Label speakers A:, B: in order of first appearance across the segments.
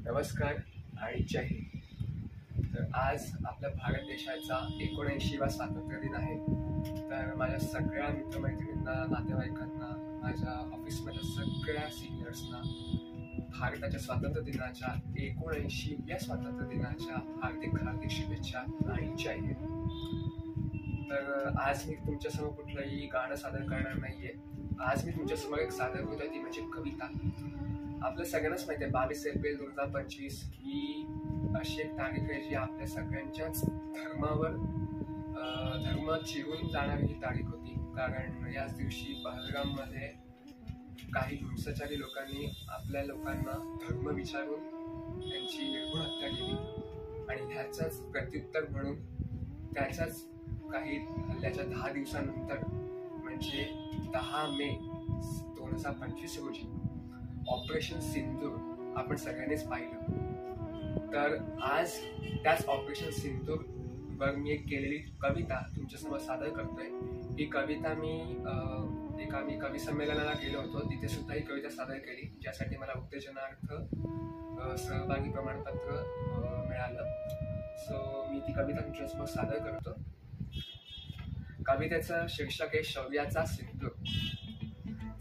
A: नमस्कार आणि जय हिंद। तर आज आपल्या भारत देशाचा 79वा स्वातंत्र्य दिन आहे। तर माझ्या सगळ्या मित्रमैत्रिणींना, नातेवाईकांना, माझ्या ऑफिसमधल्या सगळ्या सिनियर्सना भारताच्या स्वातंत्र्य दिनाच्या 79व्या स्वातंत्र्य दिनाच्या हार्दिक हार्दिक शुभेच्छा आणि जय हिंद। तर आज मी तुमच्यासमोर कुठलंही गाणं सादर करणार नाहीये। आज मी तुमच्यासमोर एक सादर करतोय, ती म्हणजे कविता। आपल्या सगळ्यांनाच माहिती आहे 22 एप्रिल 2025 ही अशी एक तारीख आहे जी आपल्या सगळ्यांच्याच धर्म चिरून जाणारी ही तारीख होती। कारण याच दिवशी पहलगाममध्ये काही हिंसाचारी लोकांनी आपल्या लोकांना धर्म विचारून त्यांची निर्घृण हत्या केली आणि ह्याचाच प्रत्युत्तर म्हणून त्याच्याच काही हल्ल्याच्या 10 दिवसानंतर म्हणजे 10 मे 2025 रोजी ऑपरेशन सिंदूर आपण सगळ्यांनीच पाहिलं। तर आज त्याच ऑपरेशन सिंदूर वर मी एक केलेली कविता तुमच्यासमोर सादर करतोय। ही कविता मी कवी संमेलनाला गेलो होतो, तिथे सुद्धा ही कविता सादर केली, ज्यासाठी मला उत्तेजनार्थ सहभागी प्रमाणपत्र मिळालं। सो मी ती कविता तुमच्यासमोर सादर करतो। कवितेचं शीर्षक आहे शौर्याचा सिंदूर।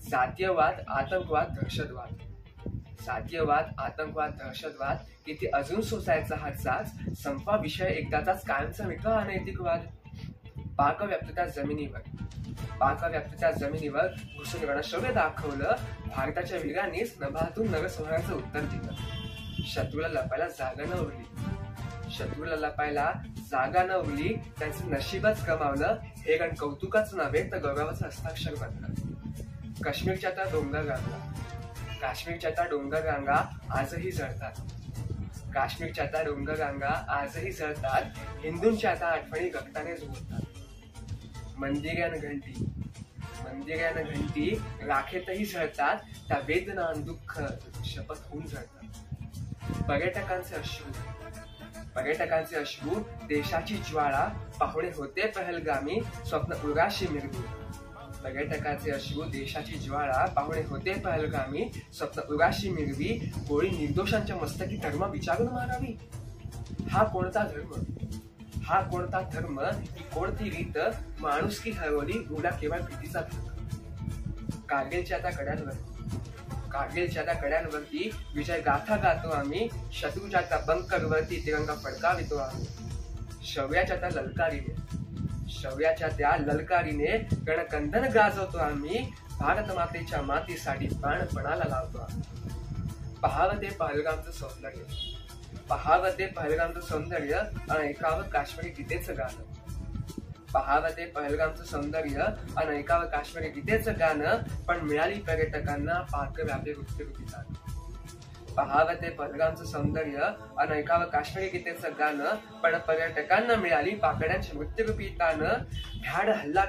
A: जातीयवाद, आतंकवाद, दहशतवाद, जातीयवाद, आतंकवाद, दहशतवाद किती अजून सोसायचा हा चाच, संपा विषय एकदाचाच कायमचा मिटवा अनैतिकवाद। पाकव्याप्तच्या जमिनीवर घुसून रणशौर्य दाखवलं, भारताच्या वीरांनीच नभातून नरसंहाराचं उत्तर दिलं। शत्रूला लपायला जागा न उरली, त्यांचं नशीबच गमावलं, हे गण कौतुकाच नव्हे तर गौरवाचं हस्ताक्षर बनलं। काश्मीरच्या त्या डोंगर रांगा आजही जळतात, हिंदूंच्या त्या आठवणी गगताने झुलतात। मंदिरान घंटी राखेतही झळतात, त्या वेदना आणि दुःख शपथ होऊन जळतात। पर्यटकांचे अश्रू देशाची ज्वाळा, पाहुणे होते पहलगामी, स्वप्न उराशी मिरवी। पर्यटकाचे अश्रू देशाची ज्वाळा, पाहुणे होते पहलगामी, स्वप्न उराशी मिरवी, गोळी निर्दोषांच्या मस्तकी धर्म विचारून मारावी। हा कोणता धर्म, ही कोणती रीत, माणुसकी हरवली, उडा केवळ भीतीचा धर्म। कारगिलच्या त्या कड्यांवरती विजय गाथा गातो आम्ही, शत्रूच्या त्या बंकरवरती तिरंगा फडकावितो आम्ही। शौर्याच्या त्या ललकारीने रणकंदन गाजवतो आम्ही, भारत मातेच्या मातीसाठी प्राणपणाला लावतो आम्ही। पहावं ते पहलगामचं सौंदर्य आणि ऐकावं काश्मीरी गीतेचं गाणं। पण मिळाली पर्यटकांना पाकव्यापी वृत्ती जाणं। पहावं ते पहलगामचं सौंदर्य आणि ऐकावं काश्मीरी गीतेचं गाणं, पण पर्यटकांना मिळाली पाकड्यांची मृत्यूरूपी तानं। भ्याड हल्ला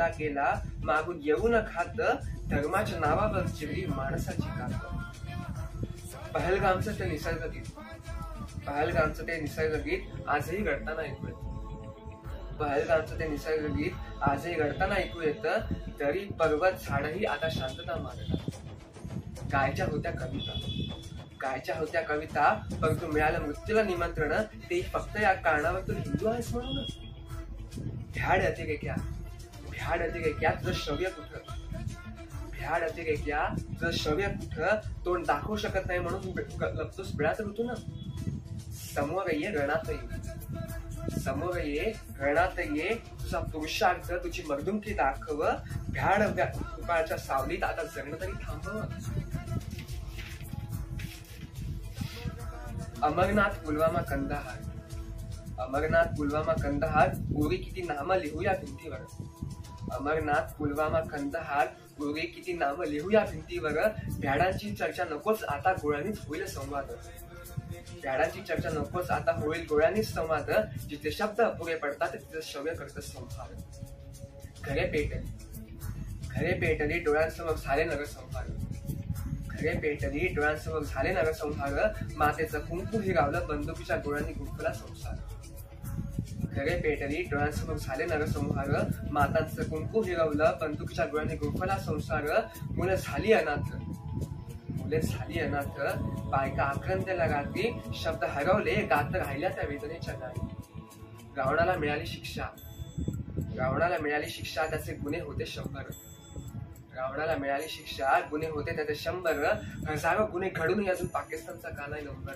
A: केला मागून येऊन खात, धर्माच्या नावावर चिरली माणसाची कात। पहलगामचं ते निसर्गगीत आजही घडताना ऐकू येतं, तरी पर्वत झाडही आता शांतता मागतात। गायच्या होत्या कविता, परंतु मिळालं मृत्यूला निमंत्रण, ते फक्त या कारणावर तू हिंदू आहेस म्हणून। भ्याड अतिरेक्या तुझं शौर्य कुठं, तोंड दाखवू शकत नाही म्हणून लपतोस बिळात ऋतून। समोर ये रणात ये, तुझा पुरुषार्थ, तुझी मर्दुमकी दाखव, भ्याड उपाळच्या सावलीत आता जगणं तरी थांबव। अमरनाथ पुलवामा कंदहार, उरी किती नामं लिहूया भिंतीवर, भ्याडांची चर्चा नकोच आता, गोळ्यांनीच होईल संवाद। जिथे शब्द अपुरे पडतात तिथे शौर्य करतं संहार। खरे पेटली डोळ्यांसमोर झाले नरसंहार, मातेचं कुंकू हिरावलं, बंदुकीच्या गोळ्यांनी गुंफला संसार। खरे पेटली डोळ्यांसमोर झाले नरसंहार, मातांचं कुंकू हिरवलं, बंदुकीच्या गोळ्यांनी गुंफला संसार। मुलं झाली अनाथ, फुले झाली अनाथ, बायका आक्रंत्याला रात्री, शब्द हरवले गात राहिल्या त्या वेदनेच्या गाणी. रावणाला मिळाली शिक्षा, रावणाला मिळाली शिक्षा, त्याचे गुन्हे होते 100. रावणाला मिळाली शिक्षा, गुन्हे होते त्याचे 100. हजारो गुन्हे घडूनही अजून पाकिस्तानचा का नाही नंबर.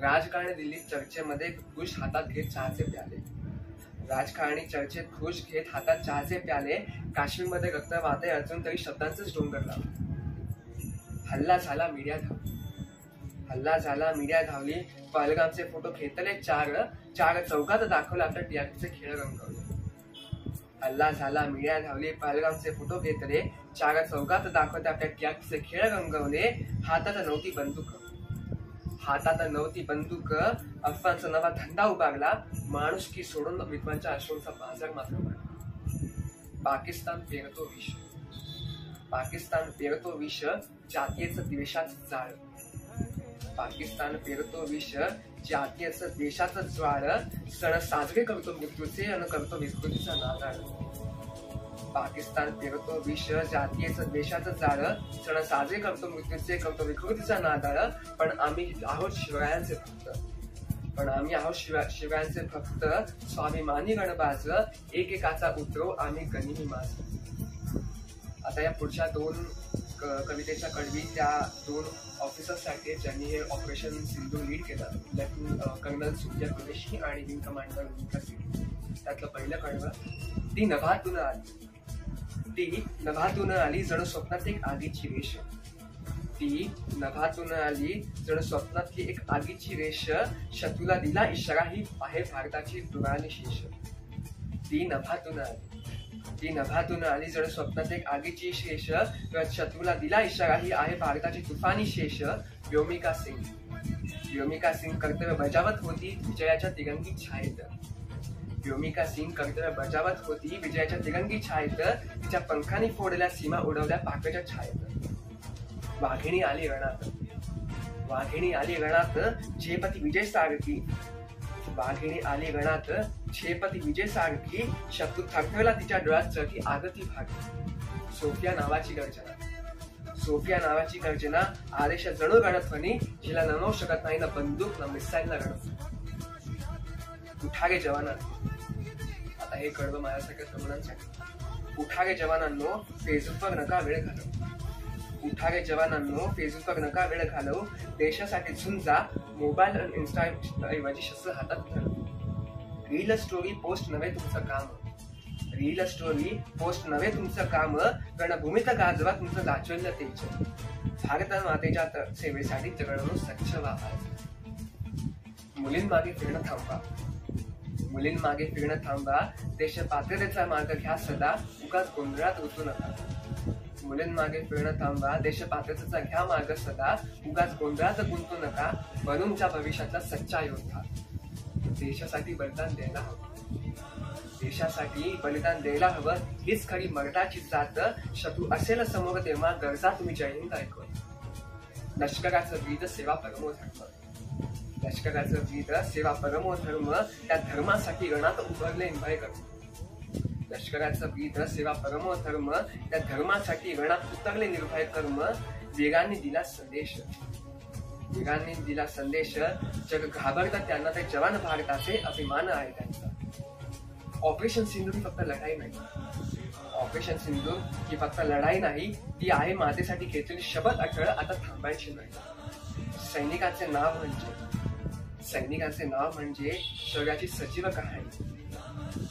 A: राजकारणी दिल्लीत चर्चेमध्ये खुश हातात घेत चहाचे प्याले, राजकारणी चर्चेत खुश घेत हातात चहाचे प्याले. काश्मीरमध्ये रक्त वाहते अजून तरी शब्दांचंच डोंगर लावले. हल्ला झाला मीडिया धावली, हल्ला झाला मीडिया धावली. पहलगामचे फोटो खेचले चार चौकात दाखवले आपल्या टीआरपीचे खेळ रंगवले. हल्ला झाला मीडिया धावली, पहलगामचे फोटो घेतले चार चौकात दाखवते आपल्या टीआरपीचे खेळ रंगवले. हातात नव्हती बंदूक, हातात नव्हती बंदूक, अफवांचा नवा धंदा उभारला. माणुसकी सोडून विद्वांच्या अश्रूंचा बाजार मात्र वाढला. पाकिस्तान पेरतो विष, पाकिस्तान पेरतो विष, जातीयचं द्वेषाचं जाळ. पाकिस्तान पेरतो विष, जातीयचं द्वेषाचं ज्वाळ. सण साजरे करतो मृत्यूचे आणि करतो विकृतीचा नादाळ. पाकिस्तान पेरतो विष, जातीयचं द्वेषाचं जाळ. सण साजरे करतो मृत्यूचे, करतो विकृतीचा नादाळ. पण आम्ही आहोत शिवरायांचे भक्त, पण आम्ही आहोत शिवरायांचे भक्त. स्वाभिमानी गणबाज, एकेकाचा उतरव आम्ही गनिमी माज. आता या पुढच्या 2 कवितेच्या कडवी त्या 2 ऑफिसर्ससाठी ज्यांनी हे ऑपरेशन सिंधू लीड केलं, लेफ्टनंट कर्नल सूर्या कुरेशी आणि विंग कमांडर विंका सिंग. त्यातलं पहिलं कडवं, ती नभातून आली, ती नभातून आली जणू स्वप्नात एक आगीची रेष. ती नभातून आली जणू स्वप्नातली एक आगीची रेष. शत्रूला दिला इशारा ही आहे भारताची दुराणी शेष. ती नभातून आली, ती नभातून आली जणू स्वप्नात एक आगीची शेष. शत्रूला दिला इशारा ही आहे भारताची तुफानी शेष. व्योमिका सिंग, व्योमिका सिंग कर्तव्य बजावत होती विजयाच्या तिरंगी छायेत. व्योमिका सिंग कर्तव्य बजावत होती विजयाच्या तिरंगी छायेत. तिच्या पंखांनी फोडल्या सीमा उडवल्या पाकच्या छायेत. वाघिणी आली रणात, वाघिणी आली रणात, झेपती विजय सारखी. वाघिणी आली रणात, झेपती विजय सारखी. शत्रू थरथरला तिच्या डोळ्यात चढी आगती भागी. सोफिया नावाची गर्जना, सोफिया नावाची गर्जना. आदेश जणू रणध्वनी, जिला नमवू शकत नाही ना बंदूक ना मिसाईल ना रणध्वनी. उठा रे जवानांनो, आता हे कडवं माझ्यासारख्या तरुणांसाठी. उठा रे जवानांनो, फेसबुकवर नका वेळ घालवू. उठा रे जवानांनो, फेसबुकवर नका वेळ घालवू. देशासाठी झुंजा, मोबाईल आणि इन्स्टा ऐवजी शस्त्र हातात धरू. रील स्टोरी पोस्ट नव्हे तुमचं काम, रील स्टोरी पोस्ट नव्हे तुमचं काम. रणभूमीत गाजवा तुमचं लाचल्य तेज. भारत मातेच्या सेवेसाठी जगणं सच्च व्हा. मुलींमागे फिरणं थांबा, मुलींमागे फिरणं थांबा. देश पात्रतेचा मार्ग घ्या सदा, उगाच गोंधळात रुतू नका. मुलींमागे फिरणं थांबा, देश पात्रतेचा घ्या मार्ग सदा, उगाच गोंधळात गुंतू नका. बनूंच्या भविष्याचा सच्चा योद्धा. देशासाठी बलिदान द्यायला हवं, देशासाठी बलिदान द्यायला हवं. हीच खरी मर्दाची जात. शत्रू असेल समोर तेव्हा गरजा तुम्ही जय हिंद ऐकून. लष्कराचं गीत सेवा परमो धर्म, लष्कराचं गीत सेवा परमो धर्म. त्या धर्मासाठी रणात उभारले निर्भय कर्म. लष्कराचं गीत सेवा परमो धर्म. त्या धर्मासाठी रणात उतरले निर्भय कर्म. वीरांनी दिला संदेश, वीरांनी दिला संदेश. जग घाबरतात त्यांना ते जवान भारताचे, अभिमान आहे त्यांचा. ऑपरेशन सिंधू ही फक्त लढाई नाही, ऑपरेशन सिंधू ही फक्त लढाई नाही, ती आहे मातेसाठी घेतलेली शपथ अटळ. आता थांबायची नाही. सैनिकाचे नाव म्हणजे, सैनिकाचे नाव म्हणजे शौर्याची सजीव कहाणी.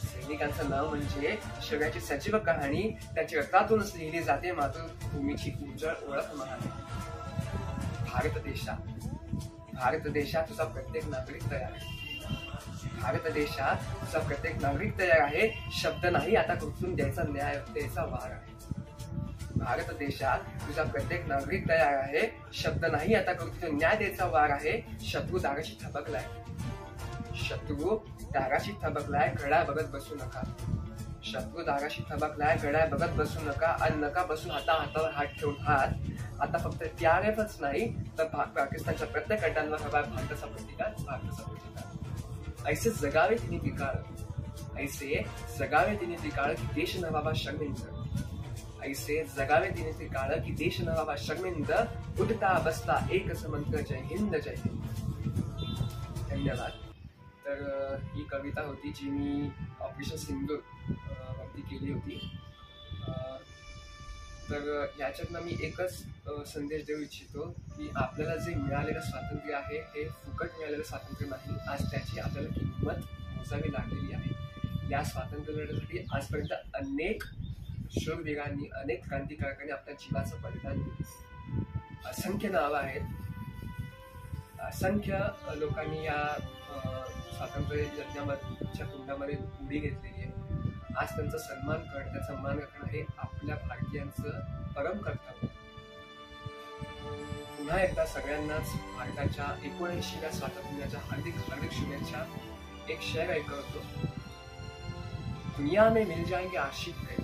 A: सैनिकांचं नाव म्हणजे शौर्याची सजीव कहाणी. त्याची रक्तातूनच लिहिली जाते मातृभूमीची उज्ज्वल ओळख महान. भारत देशात, भारत देशात तुझा प्रत्येक नागरिक तयार आहे. भारत देशात तुझा प्रत्येक नागरिक तयार आहे. शब्द नाही आता कुठून द्यायचा न्यायतेचा वार आहे. भारत देशात तुझा प्रत्येक नागरिक तयार आहे. शब्द नाही आता कुठून न्याय द्यायचा वार आहे. शत्रू दाराशी थबकलाय, शत्रू दाराशी थबकलाय, घड्याळ बघत बसू नका. शत्रू दाराशी थबकलाय, घड्याळ बघत बसू नका. आणि नका बसू हातावर हात ठेवून हात. आता फक्त TRFच नाही तर पाकिस्तानच्या प्रत्येक अड्ड्यांवर हवा भारताचा प्रतिकार, भारताचा प्रतिकार. ऐसे जगावे तिने पिकाळ, ऐसे जगावे तिने पिकाळ की देश नवाबा शर्मिंद. ऐसे जगावे दिने ते काळ की देश न व्हावा शर्मिंद, उठता बसता एकच मंत्र जय हिंद जय हिंद. धन्यवाद. तर ही कविता होती जी मी ऑपरेशन सिंदूर वरती केली होती. तर याच्यातनं मी एकच संदेश देऊ इच्छितो की आपल्याला जे मिळालेलं स्वातंत्र्य आहे हे फुकट मिळालेलं स्वातंत्र्य नाही. आज त्याची आपल्याला किंमत मोजावी लागलेली आहे. या स्वातंत्र्य लढ्यासाठी आजपर्यंत अनेक शूरवीरांनी, अनेक क्रांतिकारकांनी आपल्या जीवाचं बलिदान दिलं. असंख्य नावं आहेत, असंख्य लोकांनी या स्वातंत्र्य यज्ञाच्या कुंडामध्ये उडी घेतलेली आहे. आज त्यांचा सन्मान करणं, त्याचा मान राखणं हे आपल्या भारतीयांचं परम कर्तव्य. पुन्हा एकदा सगळ्यांनाच भारताच्या 79व्या स्वातंत्र्याच्या हार्दिक हार्दिक शुभेच्छा. एक शेर ऐकवतो. दुनिया में मिल जाएंगे आशिक कई,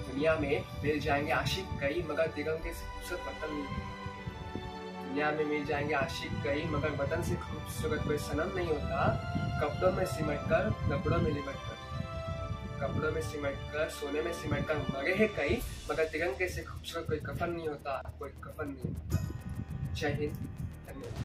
A: दुनिया में मिल जाएंगे आशिक कई, मगर तिरंगे से खूबसूरत वतन नहीं. दुनिया में मिल जाएंगे आशिक कई, मगर वतन से खूबसूरत कोई सनम नहीं होता. कपड़ों में सिमट कर, कपड़ों में लिपट कर, कपड़ों में सिमट कर, सोने में सिमट कर मरे हैं कई, मगर तिरंगे से खूबसूरत कोई कफन नहीं होता, कोई कफन नहीं होता. जय हिंद. धन्यवाद.